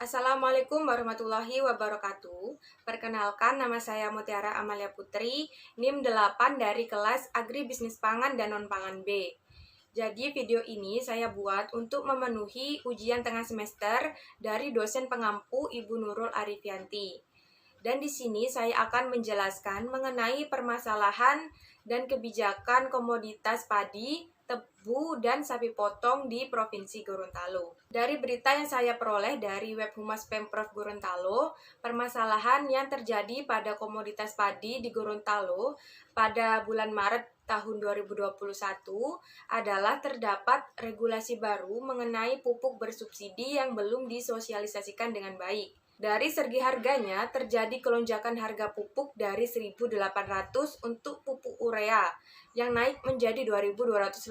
Assalamualaikum warahmatullahi wabarakatuh. Perkenalkan, nama saya Mutiara Amalia Putri, NIM 8 dari kelas Agribisnis Pangan dan Non-Pangan B. Jadi video ini saya buat untuk memenuhi ujian tengah semester dari dosen pengampu Ibu Nurul Arifianti. Dan di sini saya akan menjelaskan mengenai permasalahan dan kebijakan komoditas padi, tebu, dan sapi potong di Provinsi Gorontalo. Dari berita yang saya peroleh dari web Humas Pemprov Gorontalo, permasalahan yang terjadi pada komoditas padi di Gorontalo pada bulan Maret tahun 2021 adalah terdapat regulasi baru mengenai pupuk bersubsidi yang belum disosialisasikan dengan baik. Dari segi harganya, terjadi kelonjakan harga pupuk dari 1.800 untuk pupuk urea yang naik menjadi 2.250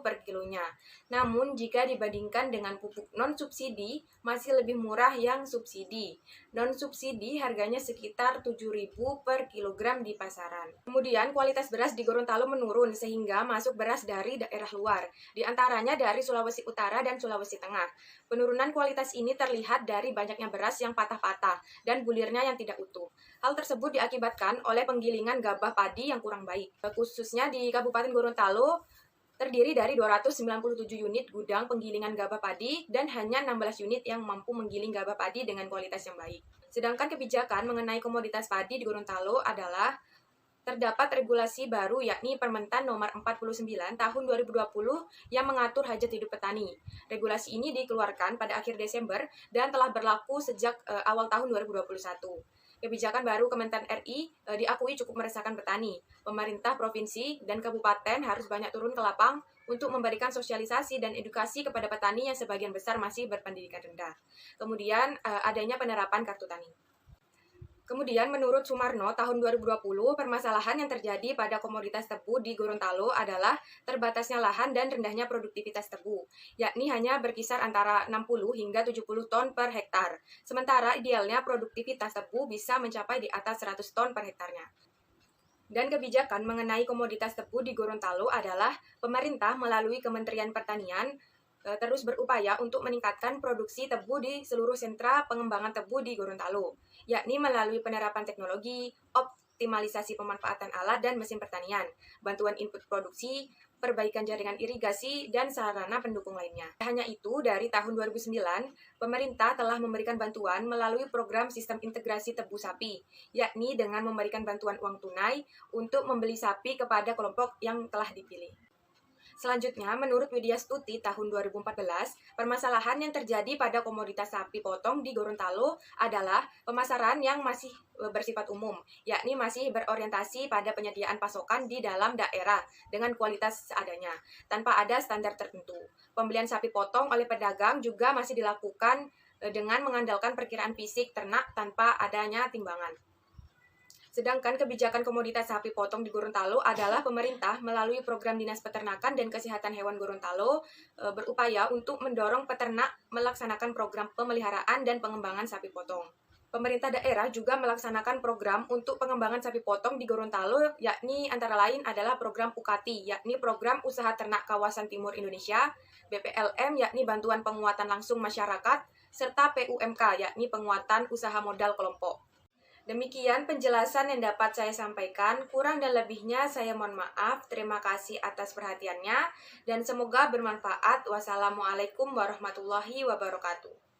per kilonya. Namun, jika dibandingkan dengan pupuk non-subsidi, masih lebih murah yang subsidi. Non-subsidi harganya sekitar 7.000 per kilogram di pasaran. Kemudian, kualitas beras di Gorontalo menurun sehingga masuk beras dari daerah luar, di antaranya dari Sulawesi Utara dan Sulawesi Tengah. Penurunan kualitas ini terlihat dari banyaknya beras yang patah-patah dan bulirnya yang tidak utuh. Hal tersebut diakibatkan oleh penggilingan gabah padi yang kurang baik. Khususnya di Kabupaten Gorontalo, terdiri dari 297 unit gudang penggilingan gabah padi dan hanya 16 unit yang mampu menggiling gabah padi dengan kualitas yang baik. Sedangkan kebijakan mengenai komoditas padi di Gorontalo adalah terdapat regulasi baru yakni Permentan nomor 49 tahun 2020 yang mengatur hajat hidup petani. Regulasi ini dikeluarkan pada akhir Desember dan telah berlaku sejak awal tahun 2021. Kebijakan baru Kementan RI diakui cukup meresahkan petani. Pemerintah provinsi dan kabupaten harus banyak turun ke lapang untuk memberikan sosialisasi dan edukasi kepada petani yang sebagian besar masih berpendidikan rendah. Kemudian adanya penerapan kartu tani. Kemudian menurut Sumarno tahun 2020, permasalahan yang terjadi pada komoditas tebu di Gorontalo adalah terbatasnya lahan dan rendahnya produktivitas tebu, yakni hanya berkisar antara 60 hingga 70 ton per hektar. Sementara idealnya produktivitas tebu bisa mencapai di atas 100 ton per hektarnya. Dan kebijakan mengenai komoditas tebu di Gorontalo adalah pemerintah melalui Kementerian Pertanian terus berupaya untuk meningkatkan produksi tebu di seluruh sentra pengembangan tebu di Gorontalo, yakni melalui penerapan teknologi, optimalisasi pemanfaatan alat dan mesin pertanian, bantuan input produksi, perbaikan jaringan irigasi, dan sarana pendukung lainnya. Hanya itu, dari tahun 2009, pemerintah telah memberikan bantuan melalui program sistem integrasi tebu sapi, yakni dengan memberikan bantuan uang tunai untuk membeli sapi kepada kelompok yang telah dipilih. Selanjutnya, menurut Widya Stuti tahun 2014, permasalahan yang terjadi pada komoditas sapi potong di Gorontalo adalah pemasaran yang masih bersifat umum, yakni masih berorientasi pada penyediaan pasokan di dalam daerah dengan kualitas seadanya, tanpa ada standar tertentu. Pembelian sapi potong oleh pedagang juga masih dilakukan dengan mengandalkan perkiraan fisik ternak tanpa adanya timbangan. Sedangkan kebijakan komoditas sapi potong di Gorontalo adalah pemerintah melalui program Dinas Peternakan dan Kesehatan Hewan Gorontalo berupaya untuk mendorong peternak melaksanakan program pemeliharaan dan pengembangan sapi potong. Pemerintah daerah juga melaksanakan program untuk pengembangan sapi potong di Gorontalo, yakni antara lain adalah program UKATI, yakni Program Usaha Ternak Kawasan Timur Indonesia, BPLM, yakni Bantuan Penguatan Langsung Masyarakat, serta PUMK, yakni Penguatan Usaha Modal Kelompok. Demikian penjelasan yang dapat saya sampaikan. Kurang dan lebihnya saya mohon maaf. Terima kasih atas perhatiannya dan semoga bermanfaat. Wassalamualaikum warahmatullahi wabarakatuh.